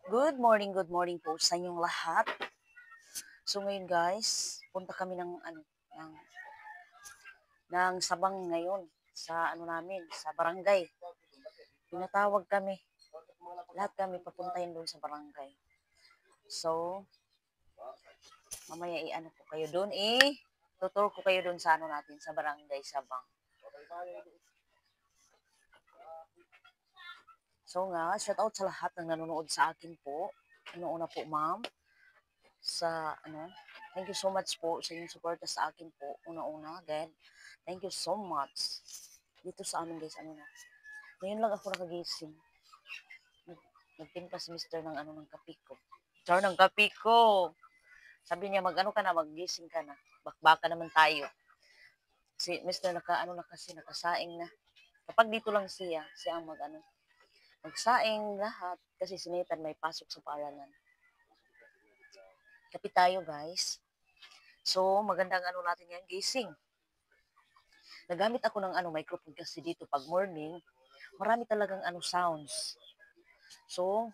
Good morning po sa inyong lahat. So ngayon guys, punta kami ng Sabang ngayon sa namin, sa barangay. Pinatawag kami. Lahat kami papuntahin doon sa barangay. So, mamaya ko kayo doon tutur ko kayo doon sa natin sa barangay Sabang. So nga, shout out sa lahat ng nanonood sa akin po. Una po, ma'am, sa thank you so much po sa inyong suporta sa akin po. Una, again, thank you so much. Dito sa amin guys, ngayon lang ako nakagising. Nagtimpla si Mr. ng kape ko. Char ng kape ko. Sabi niya, ka na, maggising ka na. Bakbaka naman tayo. Si Mr. nakasaing na. Kapag dito lang siya ang magsaing lahat. Kasi sinitan may pasok sa paaralan. Kape tayo guys. So, magandang natin yan, gising. Nagamit ako ng microphone kasi dito pag morning, marami talagang sounds. So,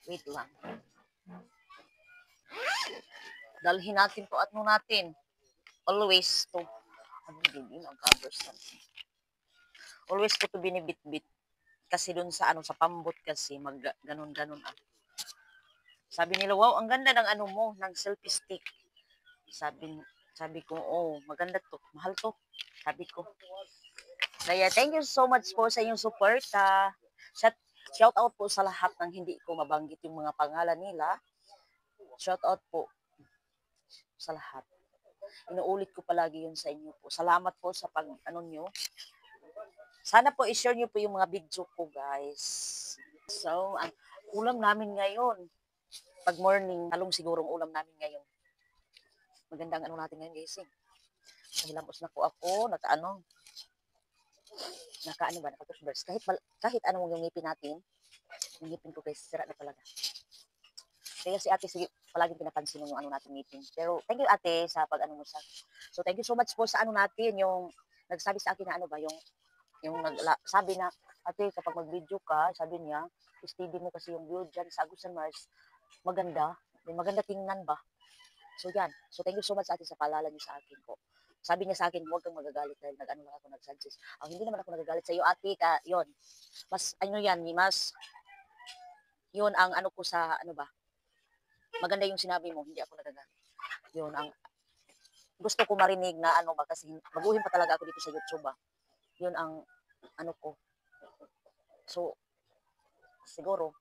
wait lang. Dalhin natin to at natin. Always to. Always ko to binibit-bit. Kasi dun sa sa pambot kasi ganun. Sabi nila, wow, ang ganda ng mo, ng selfie stick. Sabi ko, oh, maganda to. Mahal to. Sabi ko. Kaya thank you so much po sa inyong support. Shout out po sa lahat ng hindi ko mabanggit yung mga pangalan nila. Shout out po sa lahat. Inuulit ko palagi yun sa inyo po. Salamat po sa nyo. Sana po i-share nyo po yung mga video ko, guys. So, ang ulam namin ngayon, pag morning, talong sigurong ulam namin ngayon. Magandang natin ngayon, guys. Nahilamos na po ako, naka-toothbrush. Kahit anong yung ngipin natin, yung ngipin ko, guys, sira na talaga. Kaya si ate, sige, palaging pinapansin yung natin ngipin. Pero, thank you ate sa mo sa. So, thank you so much po sa natin, yung nagsabi sa akin na sabi na, ate, kapag mag-video ka, sabi niya, steady mo kasi yung view dyan sa Agusan Mars, maganda tingnan ba? So, yan. So, thank you so much ate sa paalala niyo sa akin po. Sabi niya sa akin, huwag kang magagalit dahil lang ako nag-suggest. Hindi naman ako nagagalit sa iyo, ate, yun. Mas, yun ang ko sa, maganda yung sinabi mo, hindi ako nagagalit. Yun ang, gusto ko marinig na kasi baguhin pa talaga ako dito sa YouTube ba. Yun ang ko. So, siguro,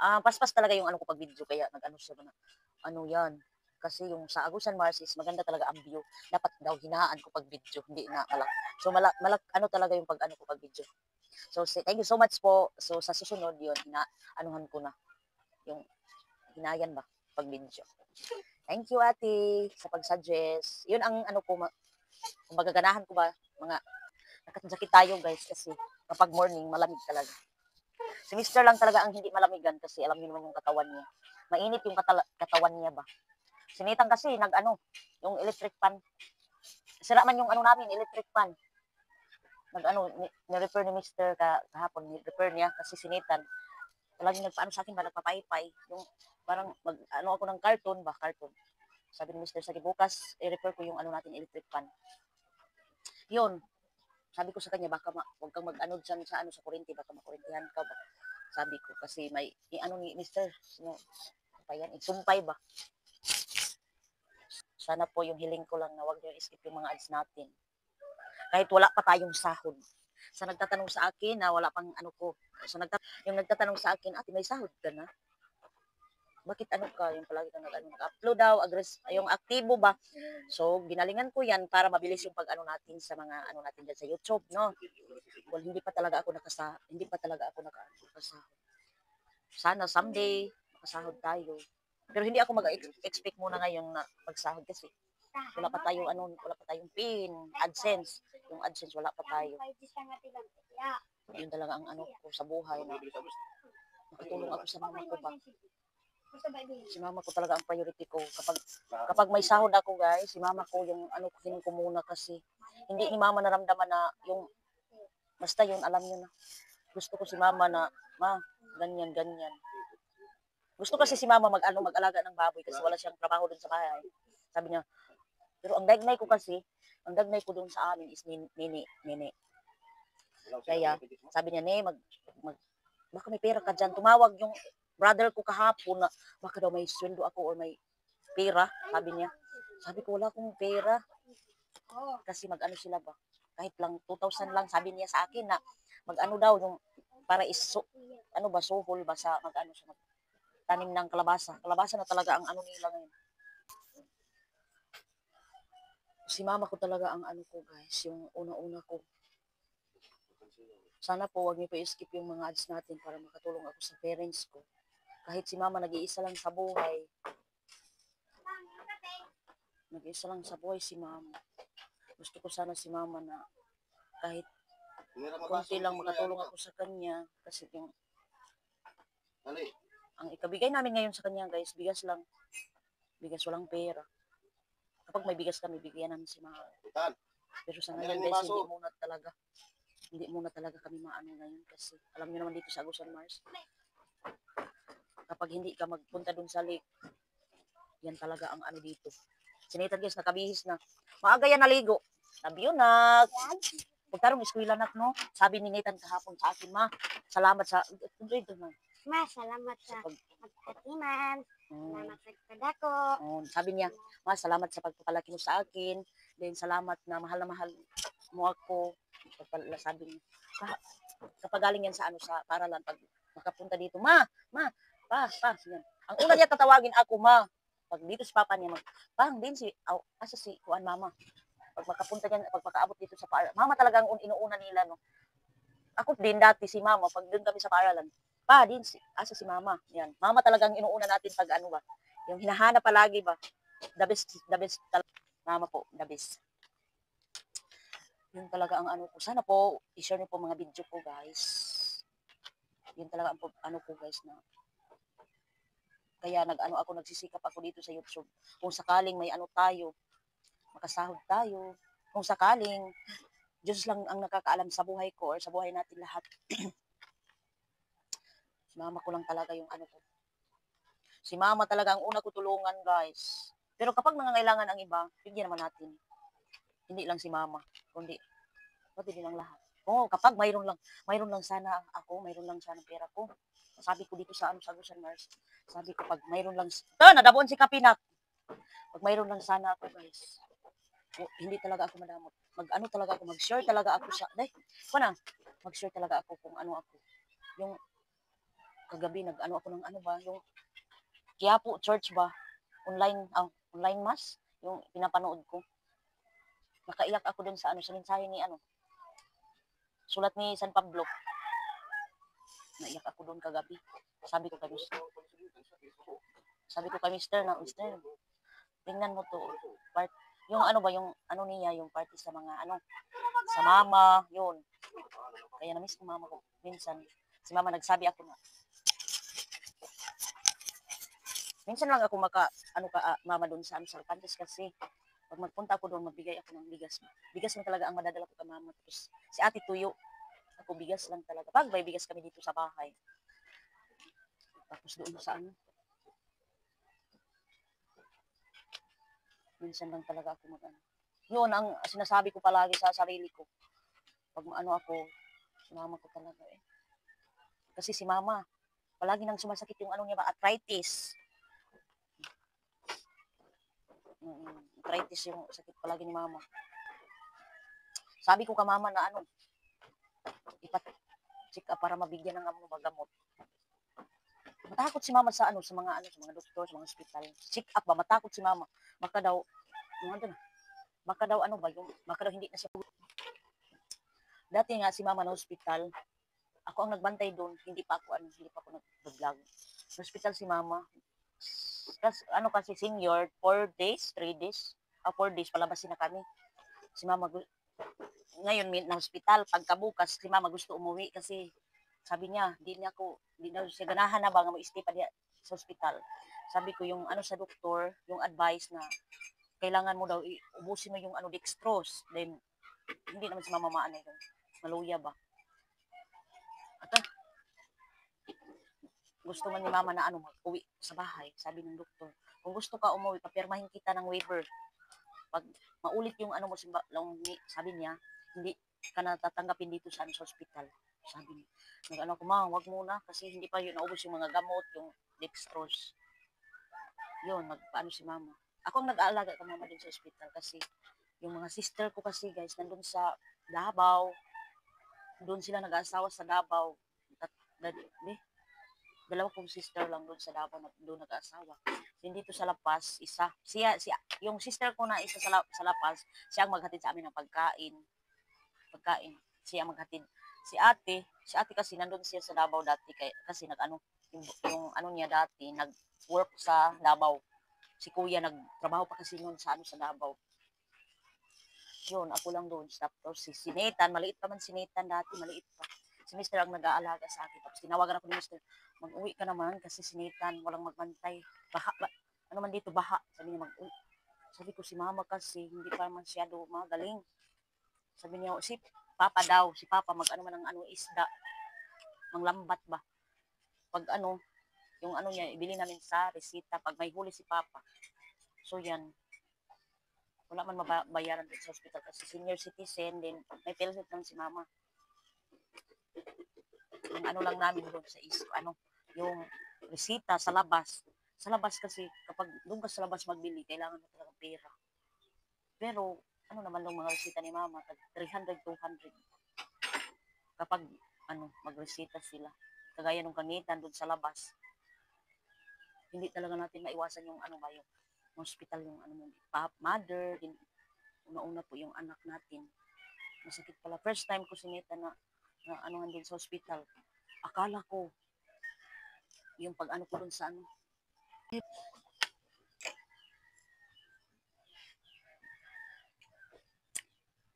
paspas talaga yung ko pag video, kaya siya na, yan. Kasi yung sa Agusan Mars is maganda talaga ang view. Dapat daw hinahaan ko pag video, hindi na malak. So, talaga yung pag ko pag video. So, thank you so much po. So, sa susunod yun, anuhan ko na. Yung, hinayan ba, pag video. Thank you, ate, sa pag-suggest. Yun ang ko, kung magaganahan ko ba, mga nakasakit tayo, guys, kasi kapag morning, malamig talaga. Si Mr. lang talaga ang hindi malamigan kasi alam niyo naman yung katawan niya. Mainit yung katawan niya ba. Sinitan kasi, yung electric fan. Sira man yung namin, electric fan. Ni-repair ni Mr. kahapon, ni-repair niya kasi sinitan. Laging nagpaano sa akin ba, nagpapaypay. Yung parang ako ng carton. Sabi ni Mr. Sige, bukas, i-repair ko yung natin, electric fan. Yun. Sabi ko sa kanya, baka huwag kang dyan sa kurente, baka makurentihan ka ba. Sabi ko, kasi may, ni Mr. Isumpay ba. Sana po yung hiling ko lang na huwag niyo i-skip yung mga ads natin. Kahit wala pa tayong sahod. Sa nagtatanong sa akin na wala pang ko. Yung nagtatanong sa akin, ate, may sahod ka na? Bakit ka? Yung palagi kang nag-upload daw, yung aktibo ba? So, ginalingan ko yan para mabilis yung pag natin sa mga natin dyan sa YouTube, no? Well, hindi pa talaga ako nakasahod. Sana someday, makasahod tayo. Pero hindi ako mag-expect muna ngayon na magsahod kasi wala pa tayong PIN, AdSense. Yung AdSense wala pa tayo. Yun talaga ang ko sa buhay na makatulong ako sa mama ko ba. Si mama ko talaga ang priority ko. Kapag may sahod ako, guys, si mama ko yung kunin ko muna kasi hindi ni mama naramdaman na yung basta yun, alam niyo na. Gusto ko si mama na, ma, ganyan, ganyan. Gusto kasi si mama mag-alaga ng baboy kasi wala siyang trabaho dun sa bahay. Sabi niya, pero ang dagnay ko dun sa amin is nini. Kaya, sabi niya, baka may pera ka dyan. Tumawag yung brother ko kahapon na baka daw may sweldo ako or may pera, sabi niya. Sabi ko, wala akong pera. Kasi mag-ano sila ba? Kahit lang 2,000 lang, sabi niya sa akin na mag-ano daw yung para ano ba, suhol ba sa mag-ano sa tanim ng kalabasa. Kalabasa na talaga ang ano nila ngayon. Si mama ko talaga ang ano ko guys, yung una-una ko. Sana po wag niyo pa i-skip yung mga ads natin para makatulong ako sa parents ko. Kahit si mama nag-iisa lang sa buhay. Nag-iisa lang sa buhay si mama. Gusto ko sana si mama na kahit konti lang makatulong ako sa kanya. Kasi yung ang ikabigay namin ngayon sa kanya guys, bigas lang. Bigas, walang pera. Kapag may bigas kami, bigyan namin si mama. Pero sa ngayon guys, hindi muna talaga kami maano ngayon kasi alam niyo naman dito sa Agusan Mars, kapag hindi ka magpunta dun sa lake, yan talaga ang ano dito. Sinitan guys, nakabihis na. Maaga yan naligo. Sabi yun na, pagtarong eskwela nak no, sabi ni Nathan kahapon sa akin, ma, salamat sa, Ma, salamat sa pagkatiman. Salamat sa kadako. Sabi niya, ma, salamat sa pagpapalaki mo sa akin. Then salamat na mahal mo ako. Sabi niya, kapag galing yan sa ano sa paralan, pag makapunta dito, ma, pa, yan. Ang una niya tatawagin ako, ma. Pag dito si papa niya, pang din asa si kuan mama. Pag makapunta niyan, pag makaabot dito sa paralan, mama talagang inuuna nila, no. Ako din dati si mama, pag doon kami sa paralan, pa din asa si mama. Yan. Mama talagang inuuna natin pag ano ba. Yung hinahanap palagi ba. The best mama po, the best. Yun talaga ang ano ko. Sana po, i-share niyo po mga video ko, guys. Yun talaga ang ano ko, guys, na kaya nagsisikap ako dito sa YouTube. Kung sakaling may ano tayo, makasahod tayo. Kung sakaling, Diyos lang ang nakakaalam sa buhay ko or sa buhay natin lahat. Si mama ko lang talaga yung ano ko. Si mama talaga ang una ko tulungan, guys. Pero kapag nangangailangan ang iba, bigyan naman natin. Hindi lang si mama, kundi pati din ang lahat. Kapag mayroon lang sana ako, mayroon lang sana pera ko. Sabi ko dito sa Agusan Mars, sabi ko pag mayroon lang, nadabon si Kapinak. Pag mayroon lang sana ako, guys. Hindi talaga ako madamot. Mag-share talaga ako sa, mag-share talaga ako kung ano ako. Yung kagabi ako ng ano ba, yung Quiapo Church ba, online mass, yung pinapanood ko. Nakaiyak ako dun sa sa mensahe ni sulat ni San Pablo. Naiyak ako doon kagabi. Sabi ko kay Mister, tingnan mo to. Yung yung niya, yung party sa mga sa mama, yun. Kaya na-miss ko mama ko. Minsan, si mama nagsabi ako na, minsan lang ako mama doon sa Alcantes kasi pag magpunta ako doon, magbigay ako ng bigas. Bigas lang talaga ang madadala ko kay mama. Tapos si ate tuyo, ako bigas lang talaga. Pag may bigas kami dito sa bahay. Tapos doon sa minsan lang talaga ako yun ang sinasabi ko palagi sa sarili ko. Pag ako, si mama ko talaga eh. Kasi si mama, palagi nang sumasakit yung niya ba, arthritis. Arthritis yung sakit palagi ni mama. Sabi ko ka mama na ipat-check up para mabigyan ng gamot. Matakot si mama sa sa mga doktor, sa mga ospital. Check up ba, matakot si mama. Baka daw hindi na siya. Dati nga si mama na hospital, ako ang nagbantay doon, hindi pa ako nag-vlog. Sa hospital si mama, kasi senior, 4 days, 3 days, 4 days, palabasin na kami. Si mama, ngayon na hospital, pagkabukas, si mama gusto umuwi kasi sabi niya, di na siya ganahan na ba nga mag-stay pa diya sa hospital. Sabi ko yung sa doktor, yung advice na kailangan mo daw ubusin mo yung dextrose. Then hindi naman si mama maluya ba. At gusto man ni mama na ano, mag-uwi sa bahay, sabi ng doktor. Kung gusto ka umuwi, papirmahin kita ng waiver. Pag maulit yung ano mo, sabi niya, hindi ka na tatanggapin dito sa, sa hospital. Sabi niya. Nag-ano ko, ma, wag muna kasi hindi pa yun naubos yung mga gamot, yung dextrose. Yun, nagpaano si mama. Ako ang nag-aalaga ka mama din sa hospital kasi yung mga sister ko kasi guys, nandun sa Davao. Doon sila nag-asawa sa Davao. Dalawa kong sister lang doon sa Davao na doon nag-asawa. Hindi dito sa Lapas, isa. Yung sister ko na isa sa Lapas, siya ang maghatid sa amin ng pagkain. Siya ang maghatid. Si ate kasi nandun siya sa Davao dati kasi nag-ano, yung ano niya dati, nag-work sa Davao. Si kuya nagtrabaho pa kasi noon sa ano sa Davao. Yun, ako lang doon. Tapos si Nathan, maliit pa man si Nathan dati, maliit pa. Si Mr. ang nag-aalaga sa akin. Tapos tinawagan ako ni Mr. Mag-uwi ka naman kasi si Nathan walang magbantay. Ano man dito, baha. Sabi niya mag-uwi. Sabi ko si mama kasi hindi pa man siya magaling. Sabi niya, si Papa daw, si Papa mag-ano man ng ano, isda. Manglambat ba? Pag ano, yung ano niya, ibili namin sa resita pag may huli si Papa. So yan, wala man mabayaran din sa hospital kasi senior citizen din. May PhilHealth lang si mama. Yung ano lang namin doon sa ano, yung resita sa labas. Sa labas kasi, kapag doon ka sa labas magbili, kailangan mo talaga pera. Pero, ano naman yung mga resita ni mama, 300, 200. Kapag, ano, magresita sila. Kagaya nung kanitan doon sa labas. Hindi talaga natin maiwasan yung ano ba yung hospital, yung ano yung mother, din, una-una po yung anak natin. Masakit pala. First time ko sinita na ano din sa hospital. Akala ko, yung pag ano ko dun sa ano.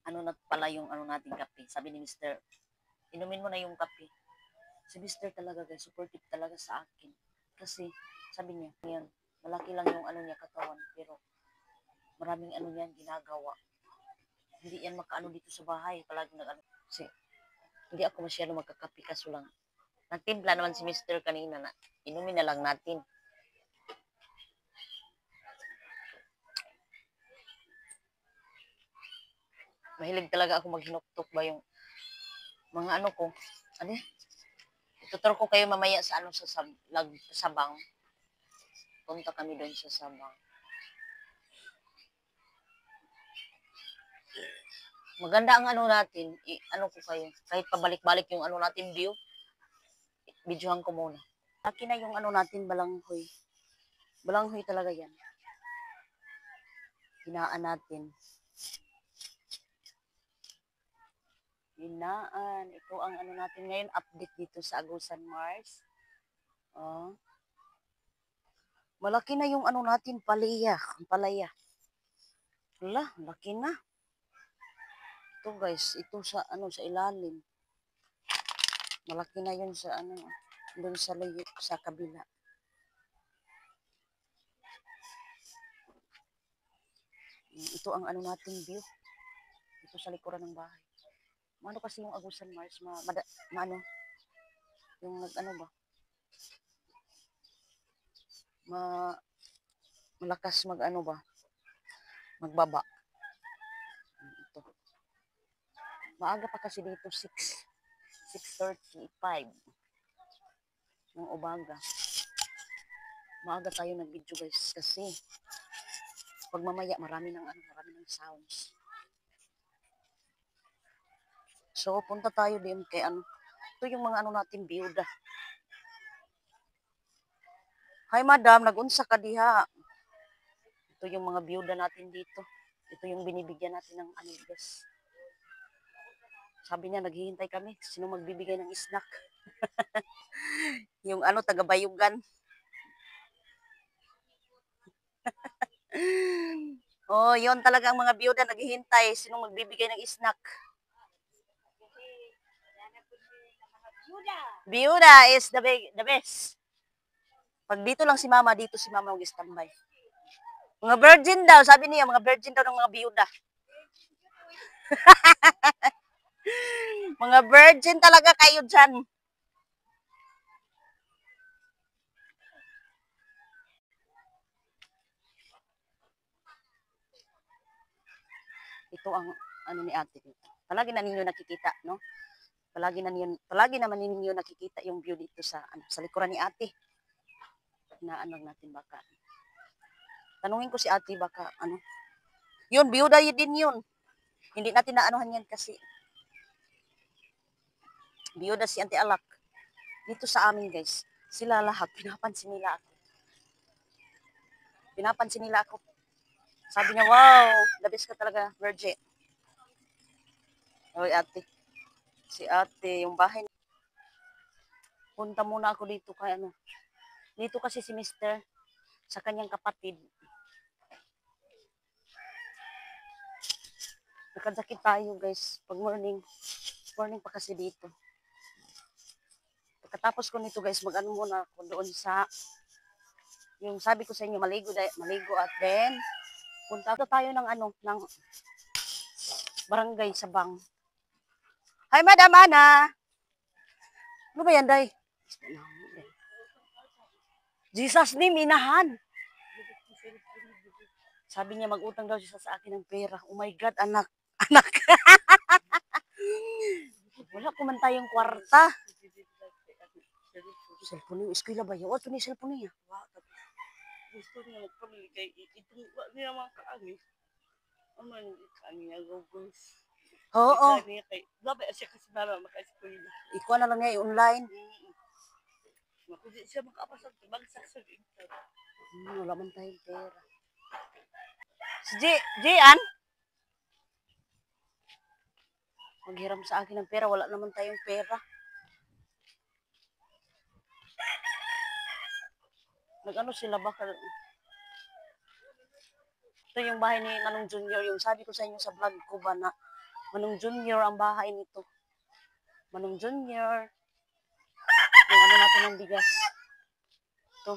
Ano na pala yung ano natin kape. Sabi ni Mr. Inumin mo na yung kape. Si Mr. talaga guys, supportive talaga sa akin. Kasi, sabi niya, yan, malaki lang yung ano niya katawan, pero maraming ano yan ginagawa. Hindi yan makaano dito sa bahay. Palagi nag-ano. Kasi, hindi ako masyado magkakape kaso lang. Nagtimpla naman si Mr. kanina na inumin na lang natin. Mahilig talaga ako maghinuktok ba yung mga ano ko. Ano yan? Tutur ko kayo mamaya sa ano sa Sabang. Punta kami doon sa Sabang. Maganda ang ano natin. Ano ko kayo. Kahit pabalik-balik yung ano natin view. Videohan ko muna. Laki na yung ano natin balanghoy. Balanghoy talaga yan. Hinaan natin. Hinaan. Ito ang ano natin ngayon. Update dito sa Agusan Mars. Oh. Malaki na yung ano natin. Palaya. Wala. Laki na. Ito guys. Ito sa ano sa ilalim. Malaki na yun sa ano. Doon sa layo. Sa kabila. Ito ang ano natin view. Ito sa likuran ng bahay. Ano kasi yung Agusan Mars, ano, yung ano ba, malakas ano ba, magbaba. Ito. Maaga pa kasi dito, 6:35 ng umaga. Maaga tayo nag-video guys kasi pag mamaya marami ng sounds. So, punta tayo din kay ano. Ito yung mga ano natin, biyuda. Hi, madam. Nag-unsa ka diha. Ito yung mga biyuda natin dito. Ito yung binibigyan natin ng ano, guys. Sabi niya, naghihintay kami. Sino magbibigay ng snack? Yung ano, taga-bayugan. Oh, yon talaga ang mga biyuda naghihintay. Sino magbibigay ng snack? Biyuda is the best. Pag dito lang si mama, dito si mama mag-standby. Mga virgin daw, sabi niya, mga virgin daw ng mga biyuda. Mga virgin talaga kayo dyan. ito ang ano ni ate dito. Palagi na ninyo nakikita, no? Palagi naman ninyo nakikita yung view dito sa sa likuran ni ate. Hinaan lang natin baka. Tanungin ko si ate baka ano. Yun, biyuda din yun. Hindi natin naanuhan yan kasi biyuda si Auntie Alak. Dito sa amin guys, sila lahat, pinapansin nila ako. Pinapansin nila ako. Sabi niya, wow, the best ka talaga, Virgin. Oy, ate. Si ate, yung bahay. Punta muna ako dito kay ano. Dito kasi si Mr. sa kanyang kapatid. Nakadakit tayo guys, pag morning. Morning pa kasi dito. Pagkatapos ko nito guys, mag-ano muna ako doon sa, yung sabi ko sa inyo, maligo at then, punta tayo ng ano, ng barangay Sabang. Hi, Madam Ana! Ano ba yan, Day? Jesus name, inahan. Sabi niya, mag-utang daw siya sa akin ng pera. Oh my God, anak. Anak. Wala ko man tayong kwarta. Cellphone niya, eskwela ba yun? Ito ni cellphone niya. Gusto niya magpamili kay ituwa niya mga kaangin. Aman, kaangin niya gugos. Oo. Niya kay, labi siya kasi nara makaiskwela. Ikuha na lang niya i-online. Makundi siya makapasag, bagsak sa internet. Wala man tayong pera. Si Gian? Maghiram sa akin ng pera. Wala naman tayong pera. Nag-ano sila ba? Ito yung bahay ni Manong Junior. Yung sabi ko sa inyo sa vlog ko ba na Manong Junior ang bahay nito. Manong Junior. Yung ano natin ng bigas. Ito.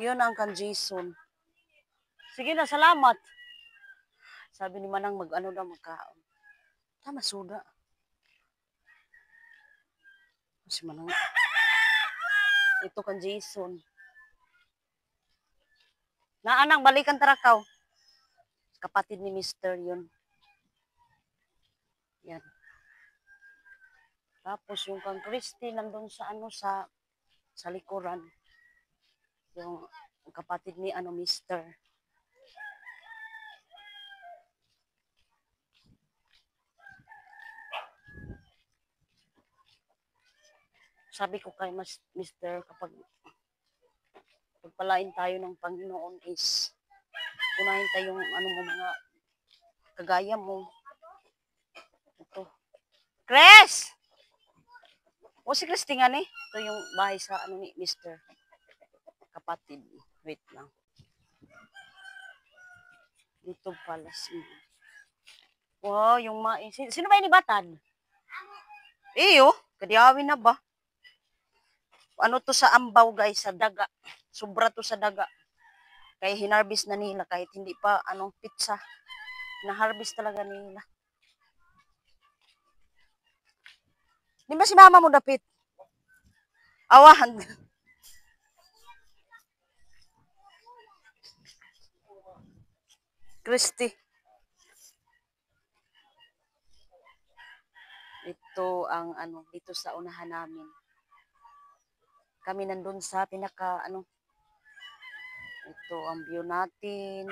Yun ang kan Jason. Sige na, salamat. Sabi ni Manang mag-ano daw magkaon. Tama, suda. Si Manang. Ito kan Jason. Naanang, balikan tarakaw. Kapatid ni Mr. yun. Yan. Tapos yung kang Christy nandun sa ano sa likuran. Yung kapatid ni ano Mr. Sabi ko kay Mr. kapag pagpalain tayo ng Panginoon is unahin tayong ano mo mga kagaya mo. Ito. Chris! O si Christy nga ni. Ito yung bahay sa ano ni Mr. Kapatid. Wait lang. Dito pala si... Wow, yung sino ba yung Batad? Iyo, kadiawin na ba? Ano to sa ambaw guys, sa daga. Sobra to sa daga. Kaya hinarbis na nila kahit hindi pa anong pizza. Na-harvest talaga nila. Di ba si mama mo dapit? Awahan. Christy. Ito ang ano, dito sa unahan namin. Kami nandun sa pinaka ano. Ito ang view natin.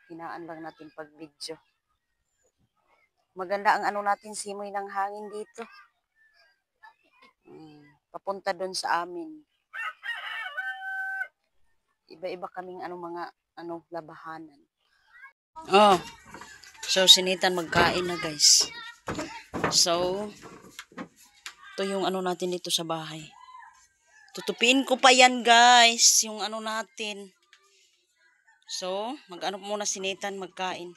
Hinaan lang natin pag video. Maganda ang ano natin, simoy ng hangin dito. Papunta doon sa amin. Iba-iba kaming ano mga ano labahanan. Oh. So sinitan magkain na guys. So ito yung ano natin dito sa bahay. Tutupin ko pa yan guys, yung ano natin. So mag-ano muna sinitan magkain.